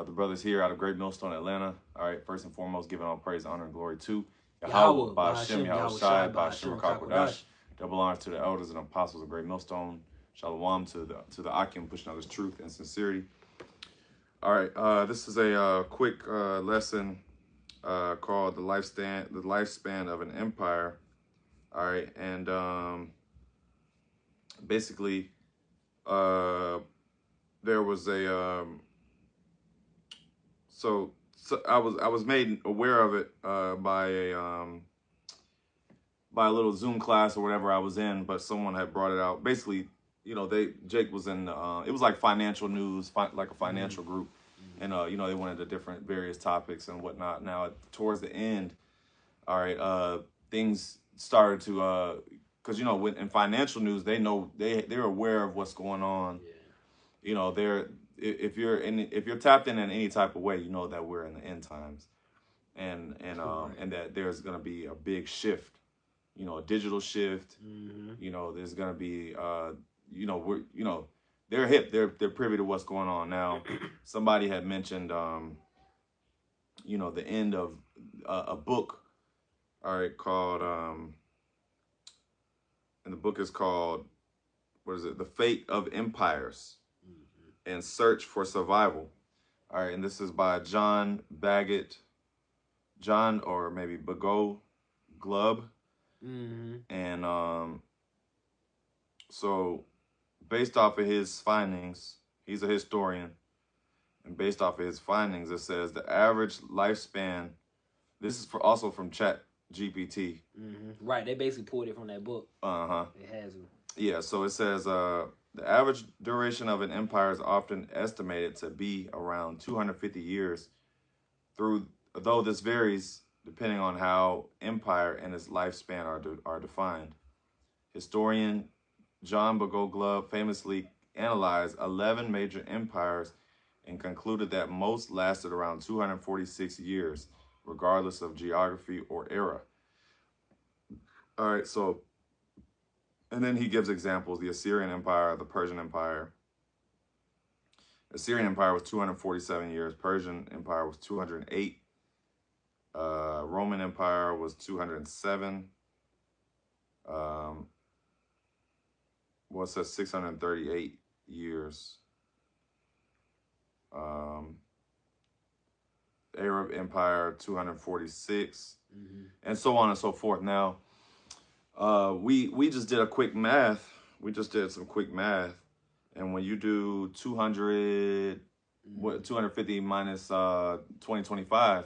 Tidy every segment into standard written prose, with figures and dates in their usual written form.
The brothers here out of Great Millstone, Atlanta. All right, first and foremost, giving all praise, honor, and glory to Yahweh, Yahweh, Ba'ashem, Bahashem, Yahweh Yahweh Shai, Shai, Ba'ashem, Bahashem, Rakakwadash. Rakakwadash. Double honors to the elders and apostles of Great Millstone. Shalom to the Akim, pushing others truth and sincerity. All right, this is a quick lesson called the lifespan of an empire. All right, and basically, there was a so I was made aware of it by a little Zoom class or whatever I was in, but someone had brought it out. Basically, Jake was in it was like financial news, like a financial group, and they went into different various topics and whatnot. Now towards the end, all right, things started to because in financial news they're aware of what's going on. They're if you're tapped in any type of way, you know that we're in the end times, and and that there's gonna be a big shift, a digital shift. There's gonna be they're hip, they're privy to what's going on now. Somebody had mentioned the end of a book, all right, called and the book is called, what is it? The Fate of Empires and Search for Survival. All right, and this is by John or maybe Bagot Glub. And so based off of his findings, he's a historian, and based off of his findings, it says the average lifespan, this is also from Chat GPT. Right, they basically pulled it from that book. It has them. Yeah, so it says the average duration of an empire is often estimated to be around 250 years, though this varies depending on how empire and its lifespan are defined. Historian John Bagot Glub famously analyzed 11 major empires and concluded that most lasted around 246 years, regardless of geography or era. All right, so, and then he gives examples: the Assyrian Empire, the Persian Empire. Assyrian Empire was 247 years. Persian Empire was 208. Roman Empire was 207. It says 638 years. Arab Empire 246, and so on and so forth. Now, we just did a quick math. We just did some quick math, and when you do 250 minus 2025,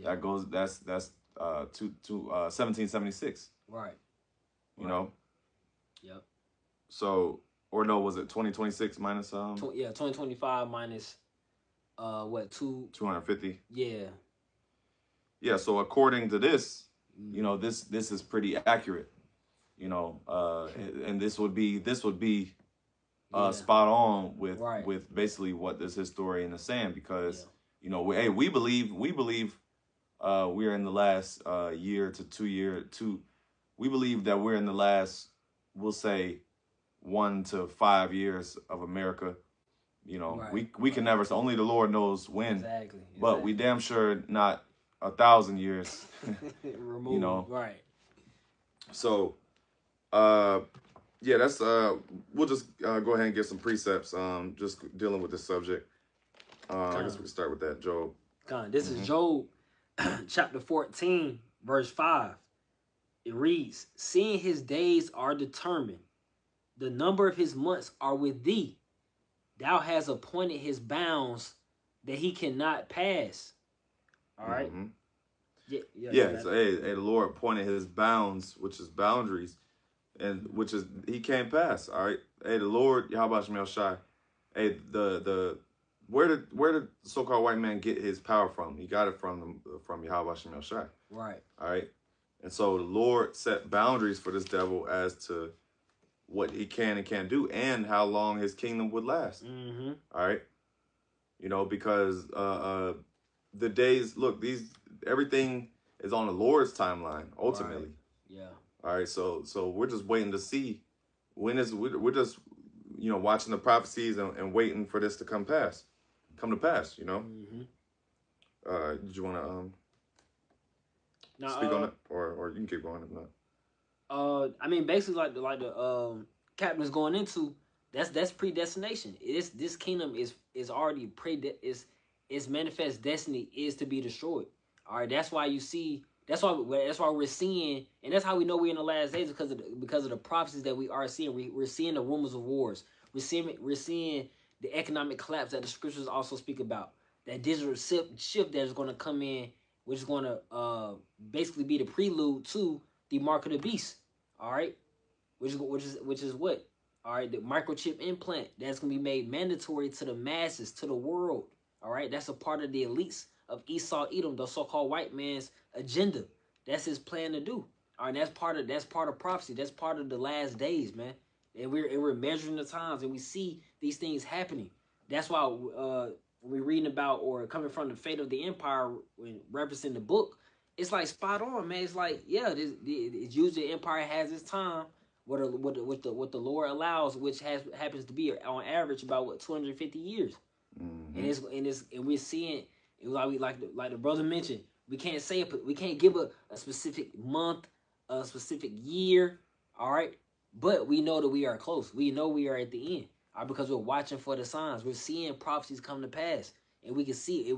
that goes that's to 1776. Right. Yep. So, or no, was it 2026 minus 2025 minus 250? Yeah. So according to this, this is pretty accurate. And this would be spot on with basically what this historian is saying, because we believe we're in the last year to 2 year to we believe that we're in the last, we'll say, 1 to 5 years of America. We can never, only the Lord knows when. Exactly. But we damn sure not 1,000 years. Right. So that's we'll just go ahead and get some precepts just dealing with this subject. I guess we can start with that, Job. This is Job chapter 14 verse 5. It reads, "Seeing his days are determined, the number of his months are with thee. Thou hast appointed his bounds that he cannot pass." All right. So the Lord appointed his bounds, which is boundaries, and which is he can't pass. All right. Hey, the Lord Yahweh Shemel Shai. Hey, where did the so-called white man get his power from? He got it from Yahweh Shemel Shai. Right. All right. And so the Lord set boundaries for this devil as to what he can and can't do, and how long his kingdom would last. All right. Because the days, look, everything is on the Lord's timeline ultimately. Right. Yeah. All right. So we're just waiting to see we're just watching the prophecies and waiting for this to come past. come to pass. You know. Mm-hmm. Did you want to Now, speak on it, or you can keep going if not? I mean, basically, like the captain is going into, that's predestination. This kingdom is already its manifest destiny is to be destroyed. All right, that's why you see. That's why we're seeing, and that's how we know we're in the last days because of the prophecies that we are seeing. We're seeing the rumors of wars. We're seeing the economic collapse that the scriptures also speak about. That digital shift that is going to come in, which is going to basically be the prelude to the mark of the beast. All right, which is what? All right, the microchip implant that's gonna be made mandatory to the masses, to the world. All right, that's a part of the elites of Esau Edom, the so-called white man's agenda. That's his plan to do. All right, that's part of prophecy. That's part of the last days, man. And we're measuring the times, and we see these things happening. That's why when we're reading about or coming from the fate of the empire when referencing the book, it's like spot on, man. It's like, yeah, it's usually the empire has its time, what the Lord allows, which happens to be on average about what 250 years, and we're seeing it like the brother mentioned. We can't say it, we can't give a specific month, a specific year, all right, but we know that we are close. We know we are at the end, all right, because we're watching for the signs. We're seeing prophecies come to pass, and we can see the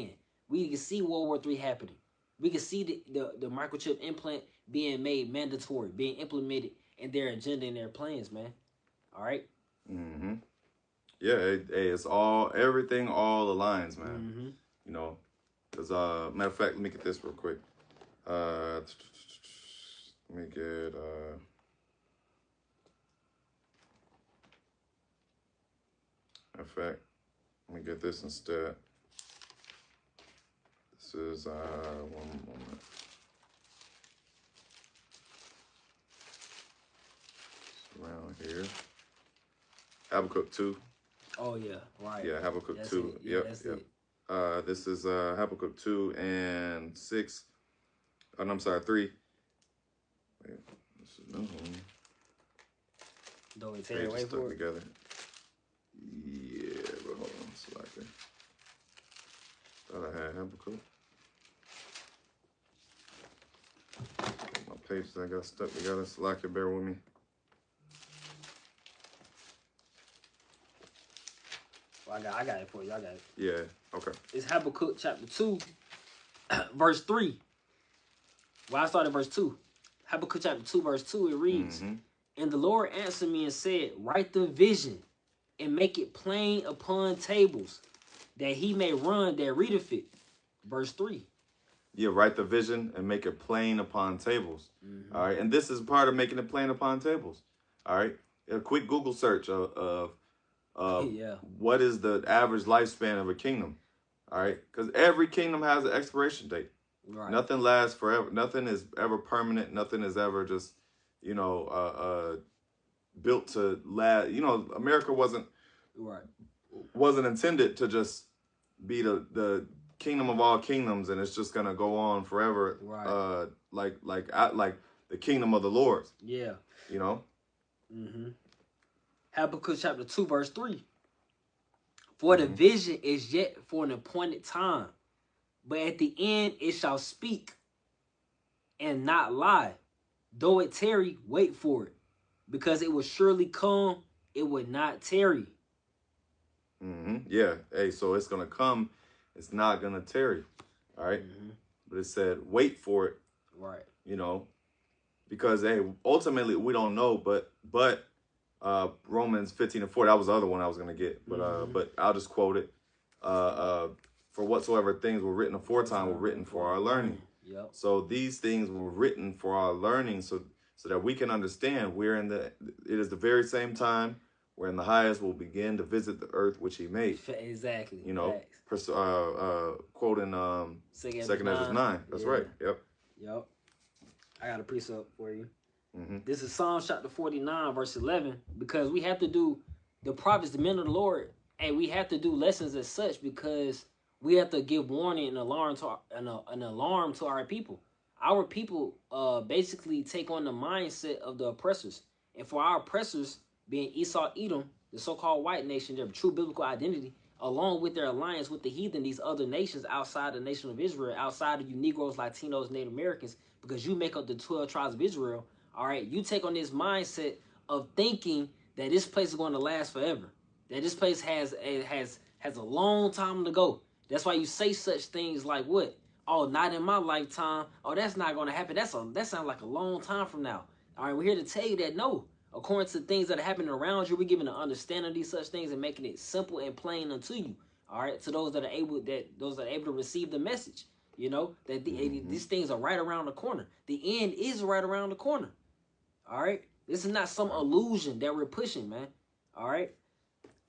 end. We can see World War III happening. We can see the microchip implant being made mandatory, being implemented in their agenda and their plans, man. All right. Yeah, it's everything all aligns, man. Mm-hmm. You know, because matter of fact, let me get this real quick. Let me get matter of fact, let me get this instead. This is one moment. It's around here. Habakkuk 2. Oh yeah, right. Yeah, Habakkuk That's 2. it. Yeah, that's it. This is Habakkuk 2 and 6. Oh, no, I'm sorry, 3. Wait, this is another one. Don't we tear away stuck for it? together. Yeah, but hold on, Slacker. Thought I had Habakkuk. My pages that got stuck together. Slacker, bear with me. Well, I got it for you. I got it. Yeah, okay. It's Habakkuk chapter 2, verse 3. Well, I started verse 2. Habakkuk chapter 2, verse 2, it reads, And the Lord answered me and said, Write the vision and make it plain upon tables, that he may run that readeth it. Verse 3. Yeah, write the vision and make it plain upon tables. All right, and this is part of making it plain upon tables. All right, a quick Google search of Yeah. what is the average lifespan of a kingdom. All right, because every kingdom has an expiration date. Right. Nothing lasts forever. Nothing is ever permanent. Nothing is ever just, built to last. America wasn't intended to just be the kingdom of all kingdoms, and it's just gonna go on forever. Right. Like the kingdom of the Lord. Yeah. You know. Habakkuk chapter 2, verse 3. For the vision is yet for an appointed time, but at the end it shall speak and not lie. Though it tarry, wait for it, because it will surely come, it would not tarry. Yeah. Hey, so it's gonna come. It's not gonna tarry. All right. But it said, wait for it. Right. Because ultimately we don't know, but Romans 15:4, that was the other one I was gonna get. But I'll just quote it. For whatsoever things were written aforetime were written for our learning. Yep. So these things were written for our learning, so that we can understand it is the very same time wherein the highest will begin to visit the earth which he made. Exactly. Quoting Second Ezra 9. That's right. Yep. I got a precept for you. This is Psalm chapter 49, verse 11, because we have to do the prophets, the men of the Lord, and we have to do lessons as such because we have to give warning and alarm to our people. Our people basically take on the mindset of the oppressors. And for our oppressors, being Esau Edom, the so-called white nation, their true biblical identity, along with their alliance with the heathen, these other nations outside the nation of Israel, outside of you Negroes, Latinos, Native Americans, because you make up the 12 tribes of Israel. All right, you take on this mindset of thinking that this place is going to last forever, that this place has a long time to go. That's why you say such things like what? Oh, not in my lifetime. Oh, that's not going to happen. That sounds like a long time from now. All right, we're here to tell you that no. According to things that are happening around you, we're giving an understanding of these such things and making it simple and plain unto you. All right, to those that are able to receive the message. You know that these things are right around the corner. The end is right around the corner. All right, this is not some illusion that we're pushing, man. All right,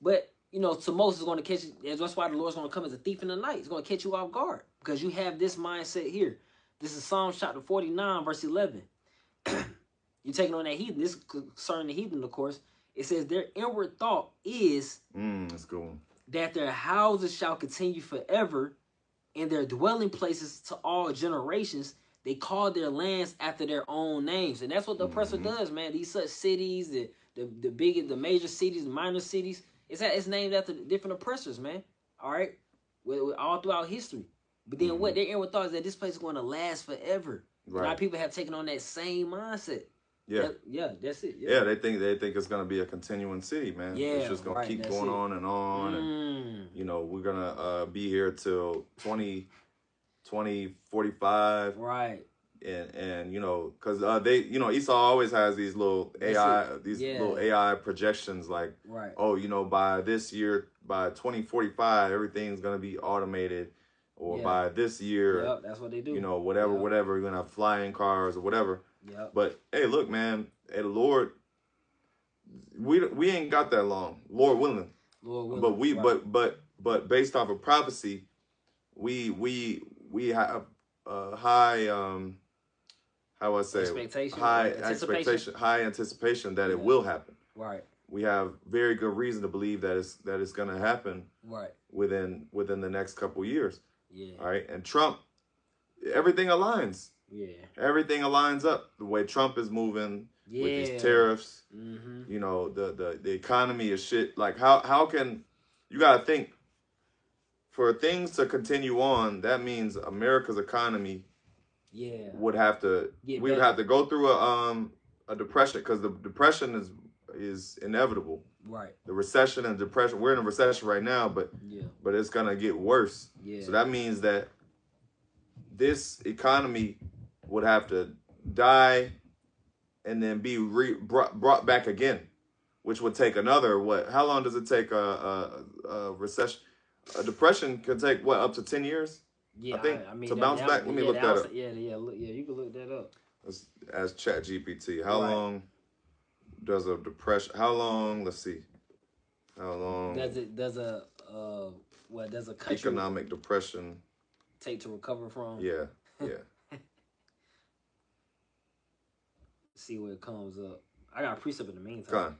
but you know, to most is going to catch you. That's why the Lord's going to come as a thief in the night. It's going to catch you off guard because you have this mindset here. This is Psalms chapter 49, verse 11. You're taking on that heathen. This is concerning the heathen, of course. It says their inward thought is that's cool. That their houses shall continue forever, and their dwelling places to all generations. They call their lands after their own names, and that's what the oppressor does, man. These such cities, the major cities, the minor cities, it's named after different oppressors, man. All right, all throughout history. But then what their inward thought is that this place is going to last forever. Right. A lot of people have taken on that same mindset. Yeah, that's it. Yeah, they think it's gonna be a continuing city, man. Yeah, it's just gonna keep going on and on, and you know we're gonna be here till 2045, right? And you know, cause they, you know, Esau always has these little little AI projections, like, oh, you know, by this year, by 2045, everything's gonna be automated, or by this year, that's what they do. You know, whatever, we're gonna have flying cars or whatever. But hey, look, man, hey, the Lord, we ain't got that long, Lord willing. But based off of prophecy, we have high how I say high anticipation that it will happen. Right. We have very good reason to believe that it's going to happen. Right. Within the next couple years. Yeah. All right, and Trump, everything aligns. Yeah. Everything aligns up. The way Trump is moving with these tariffs, you know, the economy is shit. Like how can you got to think for things to continue on? That means America's economy would have to would have to go through a depression, because the depression is inevitable. Right. The recession and depression. We're in a recession right now, but it's gonna get worse. Yeah. So that means that this economy would have to die and then be brought back again, which would take another how long does it take a recession? A depression could take up to 10 years? Yeah, I mean, to bounce back. Let me look that up. Yeah, you can look that up. As ChatGPT. How long does a depression? How long? Let's see. How long does a country economic depression take to recover from? Yeah. See where it comes up. I got a precept in the meantime.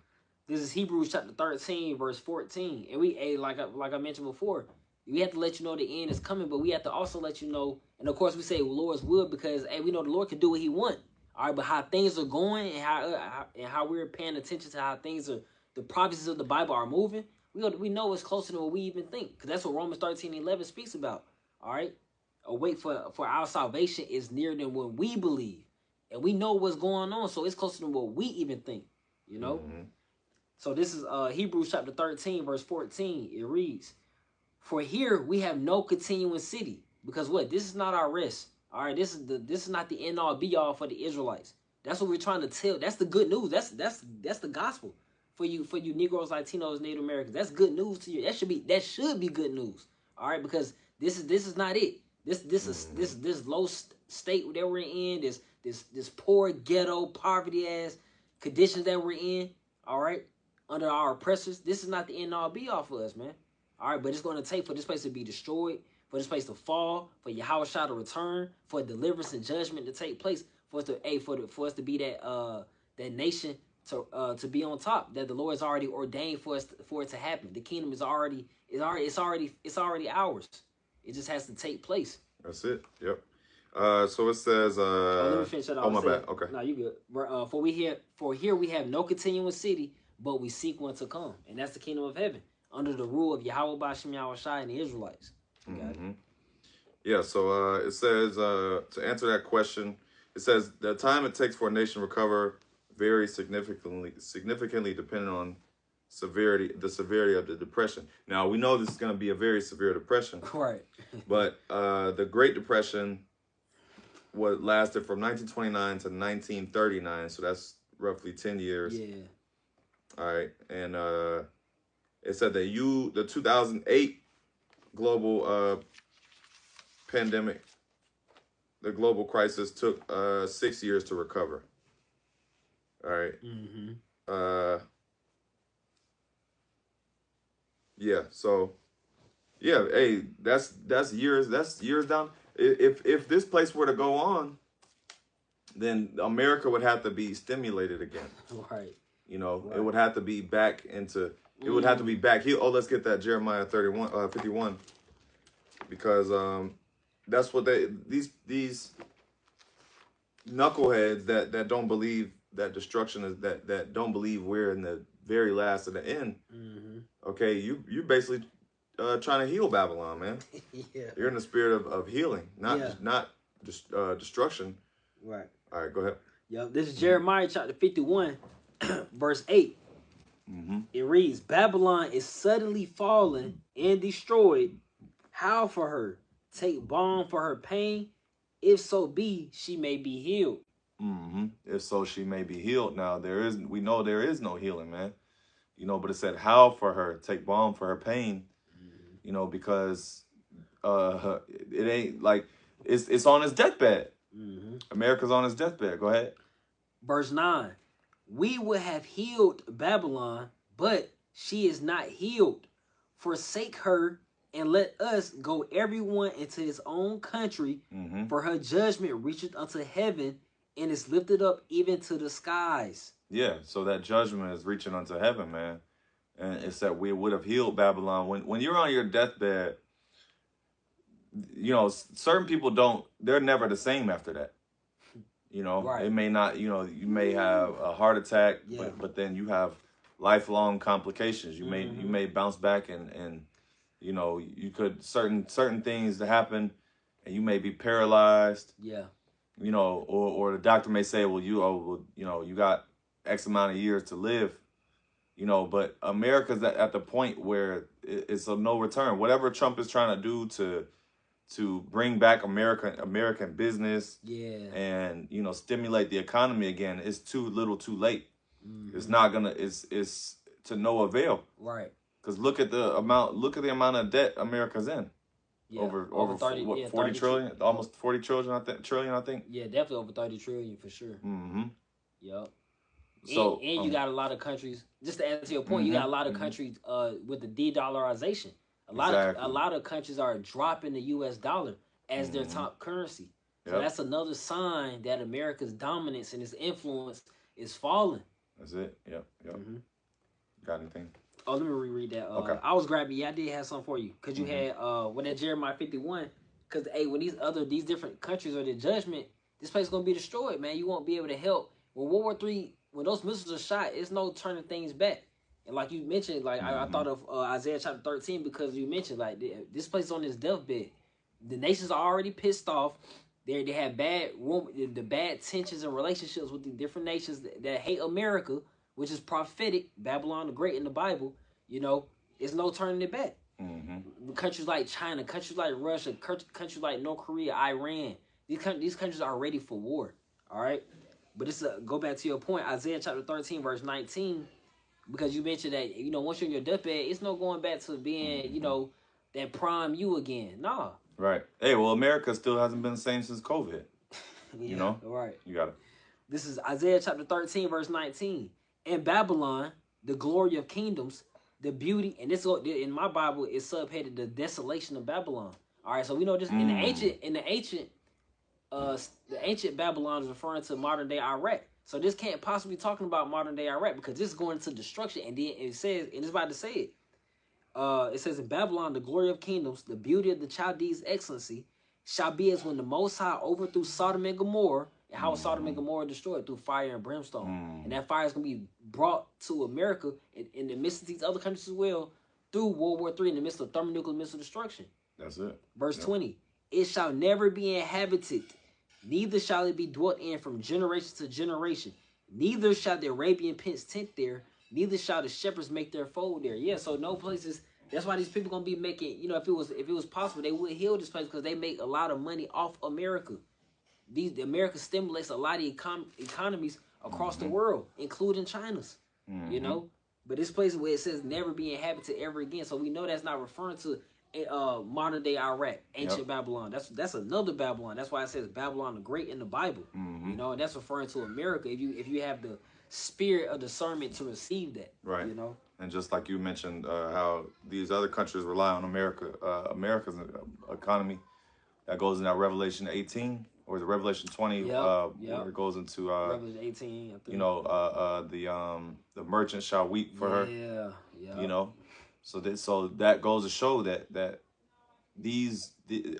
This is Hebrews chapter 13, verse 14. And we, like I mentioned before, we have to let you know the end is coming, but we have to also let you know, and of course we say Lord's will, because we know the Lord can do what he wants. All right, but how things are going and how we're paying attention to how things are, the prophecies of the Bible are moving, we know it's closer than what we even think, because that's what Romans 13:11 speaks about. All right, a wait for our salvation is nearer than what we believe. And we know what's going on, so it's closer than what we even think, you know? So this is Hebrews chapter 13, verse 14. It reads, "For here we have no continuing city." Because what? This is not our rest. All right, this is not the end all be all for the Israelites. That's what we're trying to tell. That's the good news. That's the gospel for you Negroes, Latinos, Native Americans. That's good news to you. That should be good news. All right, because this is not it. This low state that we're in, this poor ghetto poverty ass conditions that we're in, all right, under our oppressors. This is not the end all be all for us, man. All right, but it's going to take for this place to be destroyed, for this place to fall, for Yahushua to return, for deliverance and judgment to take place, for us to be that nation to be on top, that the Lord has already ordained for it to happen. The kingdom is already ours. It just has to take place. That's it. Yep. So it says. Let me finish that off. Oh, my bad. Okay. No, you good. For here we have no continuing city, but we seek one to come, and that's the kingdom of heaven. under the rule of Yahweh Bashim Yahushai and the Israelites. You got it? Yeah, so it says, to answer that question, it says the time it takes for a nation to recover varies significantly depending on the severity of the depression. Now, we know this is going to be a very severe depression. Right. But the Great Depression lasted from 1929 to 1939, so that's roughly 10 years. Yeah. All right, and it said that the 2008 global pandemic, the global crisis took 6 years to recover. All right. Yeah. So, yeah. Hey, that's years. That's years down. If this place were to go on, then America would have to be stimulated again. Right. You know, Right. it would have to be back into. It would have to be back here. Oh, let's get that Jeremiah 51, because that's what these knuckleheads that don't believe that destruction is that don't believe we're in the very last of the end. Okay, you basically trying to heal Babylon, man. Yeah. You're in the spirit of healing, not destruction. Right. All right, go ahead. Yep. This is Jeremiah chapter 51, verse 8. It reads, Babylon is suddenly fallen and destroyed. Howl for her. Take balm for her pain. If so be, she may be healed. If so, she may be healed. Now we know there is no healing, man. You know, but it said howl for her, take balm for her pain. You know, because it ain't like it's on his deathbed. America's on his deathbed. Go ahead. Verse 9. We would have healed Babylon, but she is not healed. Forsake her and let us go everyone into his own country, for her judgment reacheth unto heaven and is lifted up even to the skies. Yeah, so that judgment is reaching unto heaven, man. And it's that we would have healed Babylon. When you're on your deathbed, you know, certain people they're never the same after that. You know, Right. It may not, you know, you may have a heart attack, but then you have lifelong complications. You may bounce back and you know, you could certain things that happen and you may be paralyzed. Yeah. You know, or the doctor may say, well, you got X amount of years to live. You know, but America's at the point where it's a no return. Whatever Trump is trying to do to bring back American business, and you know, stimulate the economy again, it's too little, too late. It's not gonna. It's to no avail. Right. Because look at the amount of debt America's in. Yeah. Over 30, what, yeah, 40 trillion, almost 40 trillion, I think. Yeah, definitely over 30 trillion for sure. Yep. So and you got a lot of countries. Just to answer your point, you got a lot of countries with the de-dollarization. A lot of countries are dropping the U.S. dollar as their top currency. So that's another sign that America's dominance and its influence is falling. That's it. Yep. Got anything? Oh, let me reread that. Okay. I was grabbing. Yeah, I did have something for you because you had when that Jeremiah 51. Because when these different countries are the judgment, this place is gonna be destroyed, man. You won't be able to help. When World War III, when those missiles are shot, it's no turning things back. And like you mentioned, like I thought of Isaiah chapter 13 because you mentioned like this place is on its deathbed. The nations are already pissed off. They have the bad tensions and relationships with the different nations that hate America, which is prophetic. Babylon the Great in the Bible. You know, it's no turning it back. Countries like China, countries like Russia, countries like North Korea, Iran. These countries are ready for war. All right. But it's go back to your point, Isaiah chapter 13, verse 19, because you mentioned that, you know, once you're in your deathbed, it's no going back to being, you know, that prime you again. Nah. Right. Hey, well, America still hasn't been the same since COVID. You know? Right. You got it. This is Isaiah chapter 13, verse 19. In Babylon, the glory of kingdoms, the beauty, and this in my Bible is subheaded the desolation of Babylon. All right, so we know this in the ancient Babylon is referring to modern day Iraq. So this can't possibly be talking about modern day Iraq because this is going into destruction. And then it says, and it's about to say it. It says in Babylon, the glory of kingdoms, the beauty of the Chaldees' excellency, shall be as when the Most High overthrew Sodom and Gomorrah. And how was Sodom and Gomorrah destroyed? Through fire and brimstone. And that fire is going to be brought to America in the midst of these other countries as well through World War III in the midst of thermonuclear missile destruction. That's it. Verse 20. It shall never be inhabited, neither shall it be dwelt in from generation to generation. Neither shall the Arabian prince tent there, neither shall the shepherds make their fold there. Yeah, so no places. That's why these people gonna be making. You know, if it was possible, they would heal this place because they make a lot of money off America. America stimulates a lot of economies across the world, including China's. You know, but this place where it says never be inhabited ever again, so we know that's not referring to modern day Iraq, ancient Babylon. That's another Babylon. That's why it says Babylon the Great in the Bible. You know, and that's referring to America. If you have the spirit of discernment to receive that, right? You know, and just like you mentioned, how these other countries rely on America, America's economy that goes in that Revelation 18 or the Revelation 20, where it goes into Revelation 18. I think. You know, the merchant shall weep for her. Yeah. You know. So that goes to show that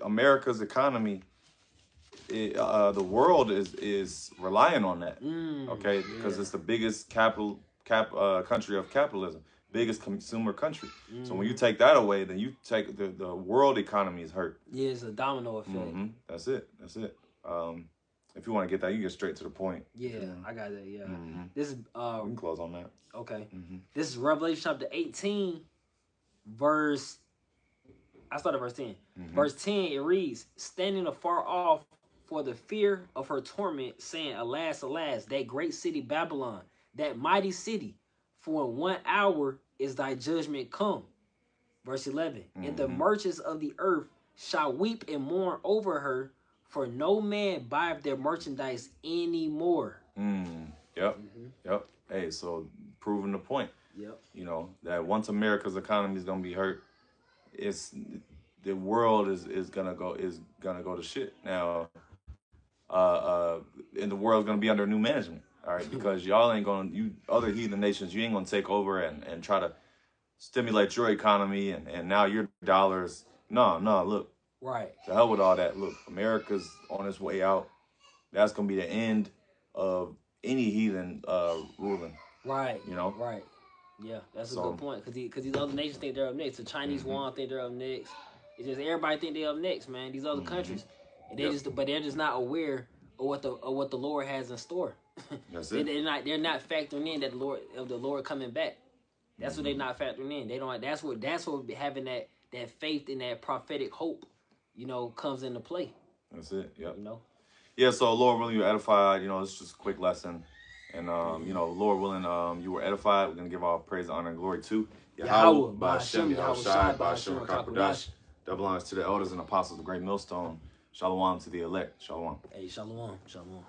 America's economy, the world is relying on that. Okay, because it's the biggest country of capitalism, biggest consumer country. So when you take that away, then you take the world economy is hurt. Yeah, it's a domino effect. That's it. If you want to get that, you get straight to the point. Yeah, I got that. Yeah, this is we can close on that. Okay, this is Revelation chapter 18. I started verse 10. Verse 10, it reads, standing afar off for the fear of her torment, saying, alas, alas, that great city Babylon, that mighty city, for in 1 hour is thy judgment come. Verse 11, and the merchants of the earth shall weep and mourn over her, for no man buyeth their merchandise anymore. Yep. Hey, so proving the point. Yep. You know, that once America's economy is gonna be hurt, the world is gonna go to shit. Now, and the world's gonna be under new management. All right, because y'all ain't you other heathen nations, you ain't gonna take over and try to stimulate your economy and now your dollars. No, look. Right. The hell with all that. Look, America's on its way out. That's gonna be the end of any heathen ruling. Right. You know. Right. Yeah, that's a good point. Because these other nations think they're up next. The Chinese one think they're up next. It's just everybody think they're up next, man. These other countries, and they're just not aware of what the Lord has in store. That's it. They're not factoring in that the Lord coming back. That's what they're not factoring in. They don't. That's what having that faith and that prophetic hope, you know, comes into play. That's it. Yeah. You know. Yeah. So Lord willing, you edified. You know, it's just a quick lesson. And, you know, Lord willing, you were edified. We're going to give all praise, honor, and glory to Yahweh, Ba'ashem, Yahushai, Ba'ashem, HaKadosh. That belongs to the elders and apostles of the great millstone. Shalom to the elect. Shalom. Hey, shalom. Shalom.